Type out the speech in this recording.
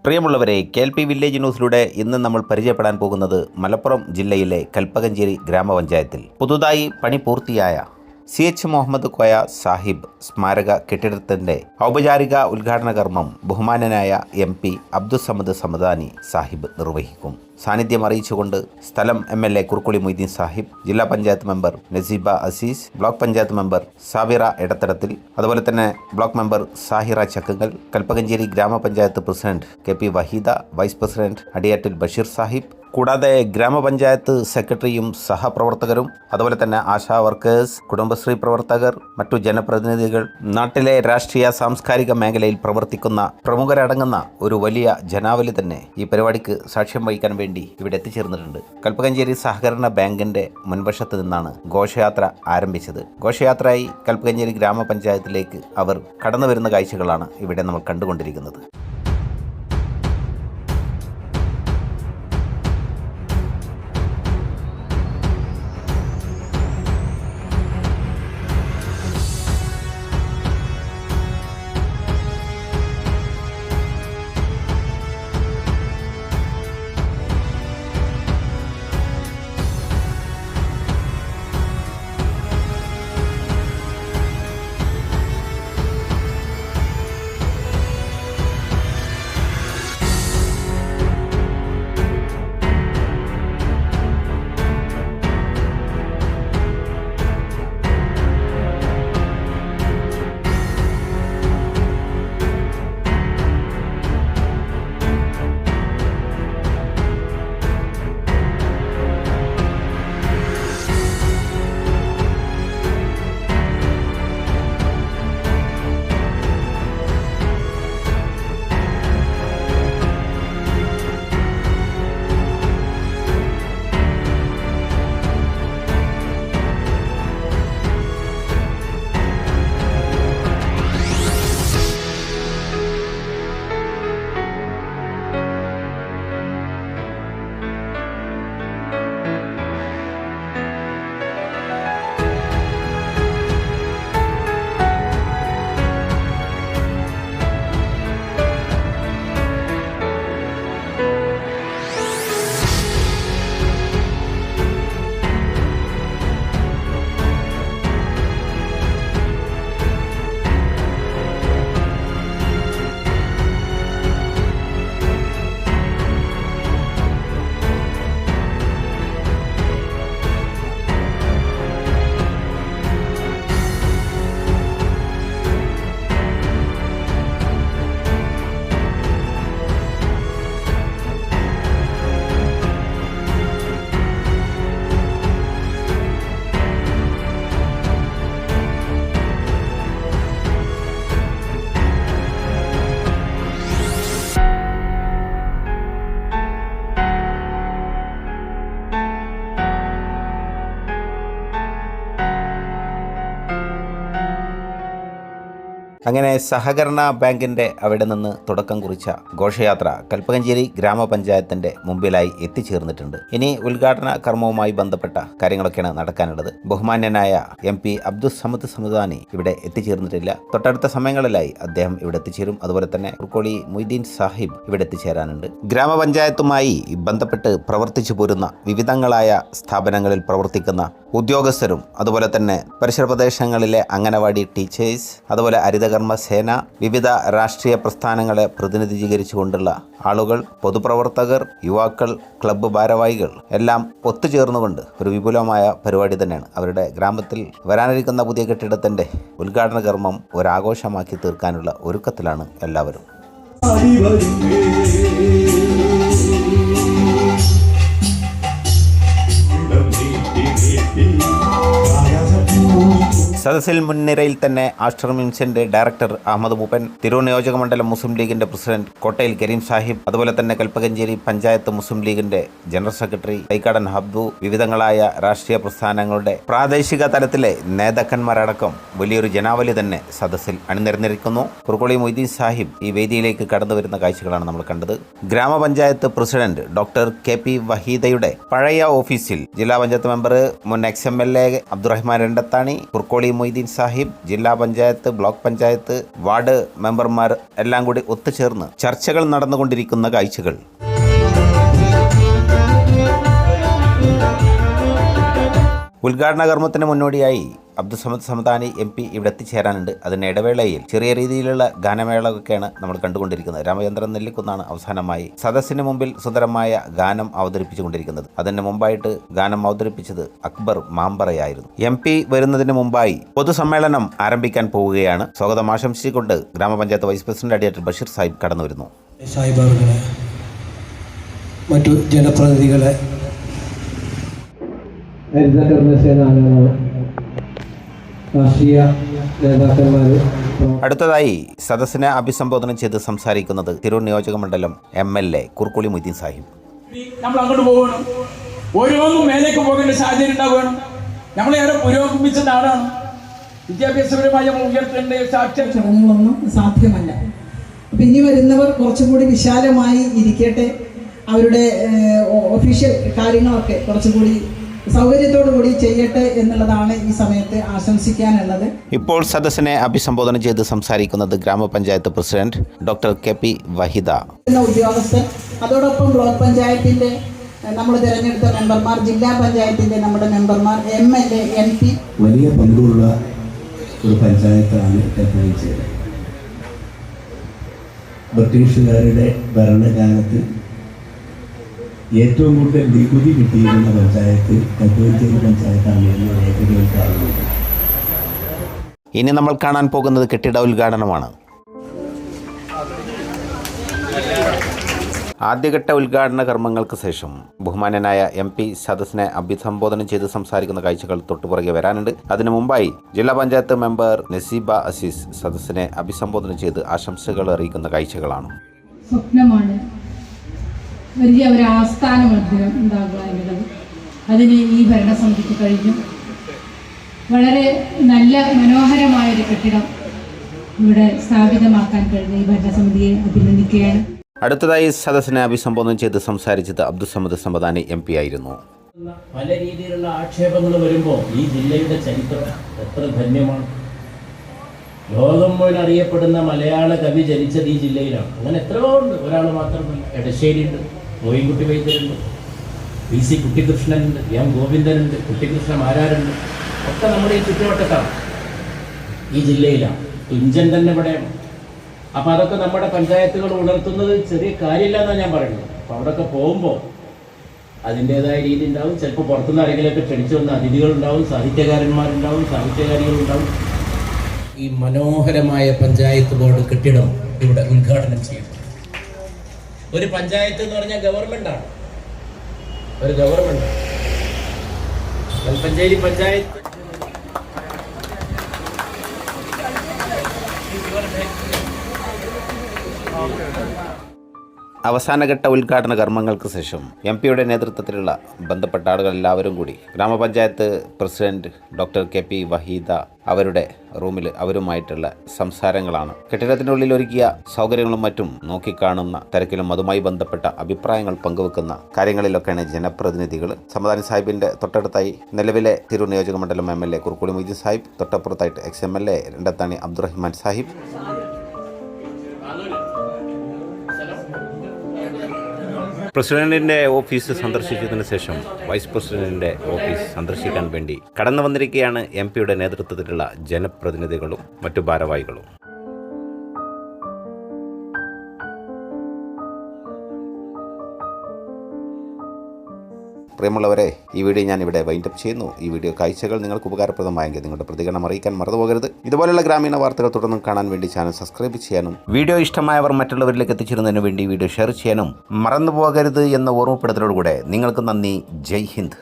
പ്രിയമുള്ളവരെ, KLP village ന്യൂസിലൂടെ ഇന്ന് നമ്മൾ പരിചയപ്പെടാൻ പോകുന്നത് മലപ്പുറം ജില്ലയിലെ കൽപ്പകഞ്ചേരി ഗ്രാമപഞ്ചായത്തിൽ പുതുതായി പണി പൂർത്തിയായ CH മുഹമ്മദ് കോയ സാഹിബ് സ്മാരക കെട്ടിടത്തിൻ്റെ ഔപചാരിക ഉദ്ഘാടന കർമ്മം ബഹുമാനനായ MP അബ്ദുസ്സമദ് സമദാനി സാഹിബ് നിർവഹിക്കും. സാന്നിധ്യം അറിയിച്ചുകൊണ്ട് സ്ഥലം MLA കുറുക്കുളി മൊയ്തീൻ സാഹിബ്, ജില്ലാ panchayat member Naseeba Azeez, block panchayat member Sabira Edathadathil, അതുപോലെ തന്നെ ബ്ലോക്ക് മെമ്പർ സാഹിറ ചക്കങ്കൽ, കൽപ്പകഞ്ചേരി ഗ്രാമപഞ്ചായത്ത് president KP Waheeda, vice president Adiyattil Basheer Sahib, കൂടാതെ ഗ്രാമപഞ്ചായത്ത് സെക്രട്ടറിയും സഹപ്രവർത്തകരും, അതുപോലെ തന്നെ ആശാ വർക്കേഴ്സ്, കുടുംബശ്രീ പ്രവർത്തകർ, മറ്റു ജനപ്രതിനിധികൾ, നാട്ടിലെ രാഷ്ട്രീയ സാംസ്കാരിക മേഖലയിൽ പ്രവർത്തിക്കുന്ന പ്രമുഖരടങ്ങുന്ന ഒരു വലിയ ജനാവലി തന്നെ ഈ പരിപാടിക്ക് സാക്ഷ്യം വഹിക്കാൻ വേണ്ടി ഇവിടെ എത്തിച്ചേർന്നിട്ടുണ്ട്. കൽപ്പകഞ്ചേരി സഹകരണ ബാങ്കിന്റെ മുൻവശത്ത് നിന്നാണ് ഘോഷയാത്ര ആരംഭിച്ചത്. ഘോഷയാത്രയായി കൽപ്പകഞ്ചേരി ഗ്രാമപഞ്ചായത്തിലേക്ക് അവർ കടന്നു വരുന്ന കാഴ്ചകളാണ് ഇവിടെ നമ്മൾ കണ്ടുകൊണ്ടിരിക്കുന്നത്. അങ്ങനെ സഹകരണ ബാങ്കിൻ്റെ അവിടെ നിന്ന് തുടക്കം കുറിച്ച ഘോഷയാത്ര കൽപ്പകഞ്ചേരി ഗ്രാമപഞ്ചായത്തിൻ്റെ മുമ്പിലായി എത്തിച്ചേർന്നിട്ടുണ്ട്. ഇനി ഉദ്ഘാടന കർമ്മവുമായി ബന്ധപ്പെട്ട കാര്യങ്ങളൊക്കെയാണ് നടക്കാനുള്ളത്. ബഹുമാന്യനായ MP അബ്ദുസ്സമദ് സമദാനി ഇവിടെ എത്തിച്ചേർന്നിട്ടില്ല. തൊട്ടടുത്ത സമയങ്ങളിലായി അദ്ദേഹം ഇവിടെ എത്തിച്ചേരും. അതുപോലെ തന്നെ കുറുക്കുളി മൊയ്തീൻ സാഹിബ് ഇവിടെ എത്തിച്ചേരാനുണ്ട്. ഗ്രാമപഞ്ചായത്തുമായി ബന്ധപ്പെട്ട് പ്രവർത്തിച്ചു പോരുന്ന വിവിധങ്ങളായ സ്ഥാപനങ്ങളിൽ പ്രവർത്തിക്കുന്ന ഉദ്യോഗസ്ഥരും, അതുപോലെ തന്നെ പരിസര പ്രദേശങ്ങളിലെ അംഗനവാടി ടീച്ചേഴ്സ്, അതുപോലെ ഹരിതകർമ്മ സേന, വിവിധ രാഷ്ട്രീയ പ്രസ്ഥാനങ്ങളെ പ്രതിനിധീകരിച്ചുകൊണ്ടുള്ള ആളുകൾ, പൊതുപ്രവർത്തകർ, യുവാക്കൾ, ക്ലബ്ബ് ഭാരവാഹികൾ എല്ലാം ഒത്തുചേർന്നുകൊണ്ട് ഒരു വിപുലമായ പരിപാടി തന്നെയാണ്. അവരുടെ ഗ്രാമത്തിൽ വരാനിരിക്കുന്ന പുതിയ കെട്ടിടത്തിൻ്റെ ഉദ്ഘാടന കർമ്മം ഒരാഘോഷമാക്കി തീർക്കാനുള്ള ഒരുക്കത്തിലാണ് എല്ലാവരും. സദസ്സിൽ മുൻനിരയിൽ തന്നെ ആസ്റ്റർ മിംസിന്റെ ഡയറക്ടർ അഹമ്മദ് മൂപ്പൻ, തിരൂർ നിയോജക മണ്ഡലം മുസ്ലിം ലീഗിന്റെ പ്രസിഡന്റ് കോട്ടയിൽ കരീം സാഹിബ്, അതുപോലെ തന്നെ കൽപ്പകഞ്ചേരി പഞ്ചായത്ത് മുസ്ലിം ലീഗിന്റെ ജനറൽ സെക്രട്ടറി തൈക്കാടൻ ഹബ്ദു, വിവിധങ്ങളായ രാഷ്ട്രീയ പ്രസ്ഥാനങ്ങളുടെ പ്രാദേശിക തലത്തിലെ നേതാക്കന്മാരടക്കം വലിയൊരു ജനാവലി തന്നെ സദസ്സിൽ അണിനിരന്നിരിക്കുന്നു. കുറുക്കുളി മൊയ്തീൻ സാഹിബ് ഈ വേദിയിലേക്ക് കടന്നു വരുന്ന കാഴ്ചകളാണ് നമ്മൾ കണ്ടത്. ഗ്രാമപഞ്ചായത്ത് പ്രസിഡന്റ് ഡോക്ടർ KP വഹീദയുടെ പഴയ ഓഫീസിൽ ജില്ലാ പഞ്ചായത്ത് മെമ്പർ മുൻ XMLA അബ്ദുറഹ്മാൻ രണ്ടത്താണി, കുറുക്കോളി മൊയ്തീൻ സാഹിബ്, ജില്ലാ പഞ്ചായത്ത്, ബ്ലോക്ക് പഞ്ചായത്ത്, വാർഡ് മെമ്പർമാർ എല്ലാം കൂടി ഒത്തുചേർന്ന് ചർച്ചകൾ നടന്നുകൊണ്ടിരിക്കുന്ന കാഴ്ചകൾ. ഉദ്ഘാടന കർമ്മത്തിന് മുന്നോടിയായി അബ്ദുസമദ് സമദാനി MP ഇവിടെ എത്തിച്ചേരാനുണ്ട്. അതിന് ഇടവേളയിൽ ചെറിയ രീതിയിലുള്ള ഗാനമേളയൊക്കെയാണ് നമ്മൾ കണ്ടുകൊണ്ടിരിക്കുന്നത്. രാമചന്ദ്രൻ നെല്ലിക്കുന്നാണ് അവസാനമായി സദസ്സിന് മുമ്പിൽ സുന്ദരമായ ഗാനം അവതരിപ്പിച്ചുകൊണ്ടിരിക്കുന്നത്. അതിന് മുമ്പായിട്ട് ഗാനം അവതരിപ്പിച്ചത് അക്ബർ മാമ്പറയായിരുന്നു. MP വരുന്നതിന് മുമ്പായി പൊതുസമ്മേളനം ആരംഭിക്കാൻ പോവുകയാണ്. സ്വാഗതം ആശംസിച്ചുകൊണ്ട് ഗ്രാമപഞ്ചായത്ത് vice president advocate Basheer Sahib കടന്നു വരുന്നു. മറ്റു ജനപ്രതിനിധികളെ, രാഷ്ട്രീയ നേതാക്കന്മാർ. അടുത്തതായി സദസ്സിനെ അഭിസംബോധന ചെയ്ത് സംസാരിക്കുന്നത് തിരൂർ നിയോജക മണ്ഡലം MLA കുർക്കുളി മൊയ്തീൻ സാഹിബ്. നമ്മൾ അങ്ങോട്ട് പോകണം, ഓരോന്നും മേലേക്ക് പോകേണ്ട സാഹചര്യം ഉണ്ടാവുകയാണ്. നമ്മളേറെ പുരോഗമിച്ച നാടാണ്. വിദ്യാഭ്യാസപരമായി നമ്മൾ ഉയർത്തേണ്ട ചടങ്ങുകളൊന്നും സാധ്യമല്ല. അപ്പം ഇനി വരുന്നവർ കുറച്ചും കൂടി വിശാലമായി ഇരിക്കട്ടെ. അവരുടെ ഒഫീഷ്യൽ കാര്യങ്ങളൊക്കെ കുറച്ചും കൂടി സൗകര്യത്തോടു കൂടി ചെയ്യട്ടെ എന്നുള്ളതാണ് ഈ സമയത്ത് ആശംസിക്കാനുള്ളത്. ഇപ്പോൾ സദസ്സിനെ അഭിസംബോധന ചെയ്ത് സംസാരിക്കുന്നത് ഗ്രാമപഞ്ചായത്ത് പ്രസിഡന്റ് ഡോക്ടർ KP വഹിദ. ഉദ്യോഗസ്ഥർ, അതോടൊപ്പം ബ്ലോക്ക് പഞ്ചായത്തിന്റെ നമ്മൾ തിരഞ്ഞെടുത്ത മെമ്പർമാർ, ജില്ലാ പഞ്ചായത്തിന്റെ നമ്മുടെ മെമ്പർമാർ, MLA, MP. വലിയ പങ്കുള്ള ഒരു പഞ്ചായത്താണ് കൽപ്പകഞ്ചേരി. ബ്രിട്ടീഷുകാരുടെ ഭരണകാലത്ത് ഏറ്റവും കൂടുതൽ നികുതി കിട്ടിയിരുന്ന പഞ്ചായത്ത് കൽപ്പകഞ്ചേരി പഞ്ചായത്താണ് എന്ന് രേഖകൾ കാണുന്നത്. ഇനി നമ്മൾ കാണാൻ പോകുന്നത് കെട്ടിട ഉദ്ഘാടനമാണ്. ആദ്യഘട്ട ഉദ്ഘാടന കർമ്മങ്ങൾക്ക് ശേഷം ബഹുമാന്യനായ MP സദസ്സിനെ അഭിസംബോധന ചെയ്ത് സംസാരിക്കുന്ന കാഴ്ചകൾ തൊട്ടുപുറകെ വരാനുണ്ട്. അതിനു മുമ്പായി ജില്ലാ പഞ്ചായത്ത് മെമ്പർ നസീബ അസീസ് സദസ്സിനെ അഭിസംബോധന ചെയ്ത് ആശംസകൾ അറിയിക്കുന്ന കാഴ്ചകളാണ്. സ്വപ്നമാണ് വലിയ ഒരു ആസ്ഥാന മന്ദിരം ഉണ്ടാകുക എന്നുള്ളത്. അതിന് ഈ ഭരണസമിതിക്ക് കഴിഞ്ഞു. വളരെ നല്ല മനോഹരമായൊരു കെട്ടിടം ഇവിടെ സ്ഥാപിതമാക്കാൻ കഴിഞ്ഞ ഈ ഭരണസമിതിയെ അഭിനന്ദിക്കുകയാണ്. അടുത്തതായി സദസ്സിനെ അഭിസംബോധന ചെയ്ത് സംസാരിച്ചത് അബ്ദുസമദ് സമദാനി MP ആയിരുന്നു. പല രീതിയിലുള്ള ആക്ഷേപങ്ങൾ വരുമ്പോൾ ഈ ജില്ലയുടെ ചരിത്രം എത്ര ധന്യമാണ്. ലോകം മുഴുവൻ അറിയപ്പെടുന്ന മലയാള കവി ജനിച്ചത് ഈ ജില്ലയിലാണ്. അങ്ങനെ എത്രയോ ഉണ്ട്, ഒരാൾ മാത്രമല്ല. എടശ്ശേരിയുണ്ട്, മോയിൻകുട്ടി വൈദ്യരുണ്ട്, PC കുട്ടിക്കൃഷ്ണനുണ്ട്, M ഗോവിന്ദനുണ്ട്, കുട്ടിക്കൃഷ്ണ മാരാരുണ്ട്. ഒക്കെ നമ്മുടെ ഈ ചുറ്റുവട്ടത്താണ്, ഈ ജില്ലയിലാണ്. തുഞ്ചൻ തന്നെ ഇവിടെയാണ്. അപ്പോൾ അതൊക്കെ നമ്മുടെ പഞ്ചായത്തുകൾ ഉണർത്തുന്നത് ചെറിയ കാര്യമില്ല എന്നാണ് ഞാൻ പറയുന്നത്. അപ്പോൾ അവിടെയൊക്കെ പോകുമ്പോൾ അതിൻ്റേതായ രീതി ഉണ്ടാവും. ചിലപ്പോൾ പുറത്തുനിന്ന് ആരെങ്കിലുമൊക്കെ ക്ഷണിച്ചു വന്ന അതിഥികളുണ്ടാവും, സാഹിത്യകാരന്മാരുണ്ടാവും, സാഹിത്യകാരികളുണ്ടാവും. ഈ മനോഹരമായ പഞ്ചായത്ത് ബോർഡ് കെട്ടിടം ഇവിടെ ഉദ്ഘാടനം ചെയ്തു. ഒരു പഞ്ചായത്ത് എന്ന് പറഞ്ഞാൽ ഗവൺമെൻറ്റാണ്, ഒരു ഗവൺമെൻറ്. കൽപ്പഞ്ചേരി പഞ്ചായത്ത് അവസാനഘട്ട ഉദ്ഘാടന കർമ്മങ്ങൾക്ക് ശേഷം MPയുടെ നേതൃത്വത്തിലുള്ള ബന്ധപ്പെട്ട ആളുകൾ എല്ലാവരും കൂടി ഗ്രാമപഞ്ചായത്ത് പ്രസിഡന്റ് ഡോക്ടർ KP വഹീദ അവരുടെ റൂമിൽ അവരുമായിട്ടുള്ള സംസാരങ്ങളാണ്. കെട്ടിടത്തിനുള്ളിൽ ഒരുക്കിയ സൗകര്യങ്ങളും മറ്റും നോക്കിക്കാണുന്ന തിരക്കിലും അതുമായി ബന്ധപ്പെട്ട അഭിപ്രായങ്ങൾ പങ്കുവെക്കുന്ന കാര്യങ്ങളിലൊക്കെയാണ് ജനപ്രതിനിധികൾ. സമദാനി സാഹിബിന്റെ തൊട്ടടുത്തായി നിലവിലെ തിരൂർ നിയോജക മണ്ഡലം MLA കുർക്കുളി മൊയ്തീൻ സാഹിബ്, തൊട്ടപ്പുറത്തായിട്ട് XMLA രണ്ടത്താണി അബ്ദുറഹ്മാൻ സാഹിബ്. പ്രസിഡന്റിന്റെ ഓഫീസ് സന്ദർശിച്ചതിന് ശേഷം വൈസ് പ്രസിഡന്റിന്റെ ഓഫീസ് സന്ദർശിക്കാൻ വേണ്ടി കടന്നു വന്നിരിക്കുകയാണ് MPയുടെ നേതൃത്വത്തിലുള്ള ജനപ്രതിനിധികളും മറ്റു ഭാരവാഹികളും. പ്രിയമുള്ളവരെ, ഈ വീഡിയോ ഞാൻ ഇവിടെ വൈൻഡപ്പ് ചെയ്യുന്നു. ഈ വീഡിയോ കാഴ്ചകൾ നിങ്ങൾക്ക് ഉപകാരപ്രദമായെങ്കിൽ നിങ്ങളുടെ പ്രതികരണം അറിയിക്കാൻ മറന്നുപോകരുത്. ഇതുപോലുള്ള ഗ്രാമീണ വാർത്തകൾ തുടർന്നും കാണാൻ വേണ്ടി ചാനൽ സബ്സ്ക്രൈബ് ചെയ്യാനും വീഡിയോ ഇഷ്ടമായവർ മറ്റുള്ളവരിലേക്ക് എത്തിച്ചിരുന്നതിന് വേണ്ടി വീഡിയോ ഷെയർ ചെയ്യാനും മറന്നുപോകരുത് എന്ന ഓർമ്മപ്പെടുത്തലോടുകൂടെ നിങ്ങൾക്ക് നന്ദി. ജയ് ഹിന്ദ്.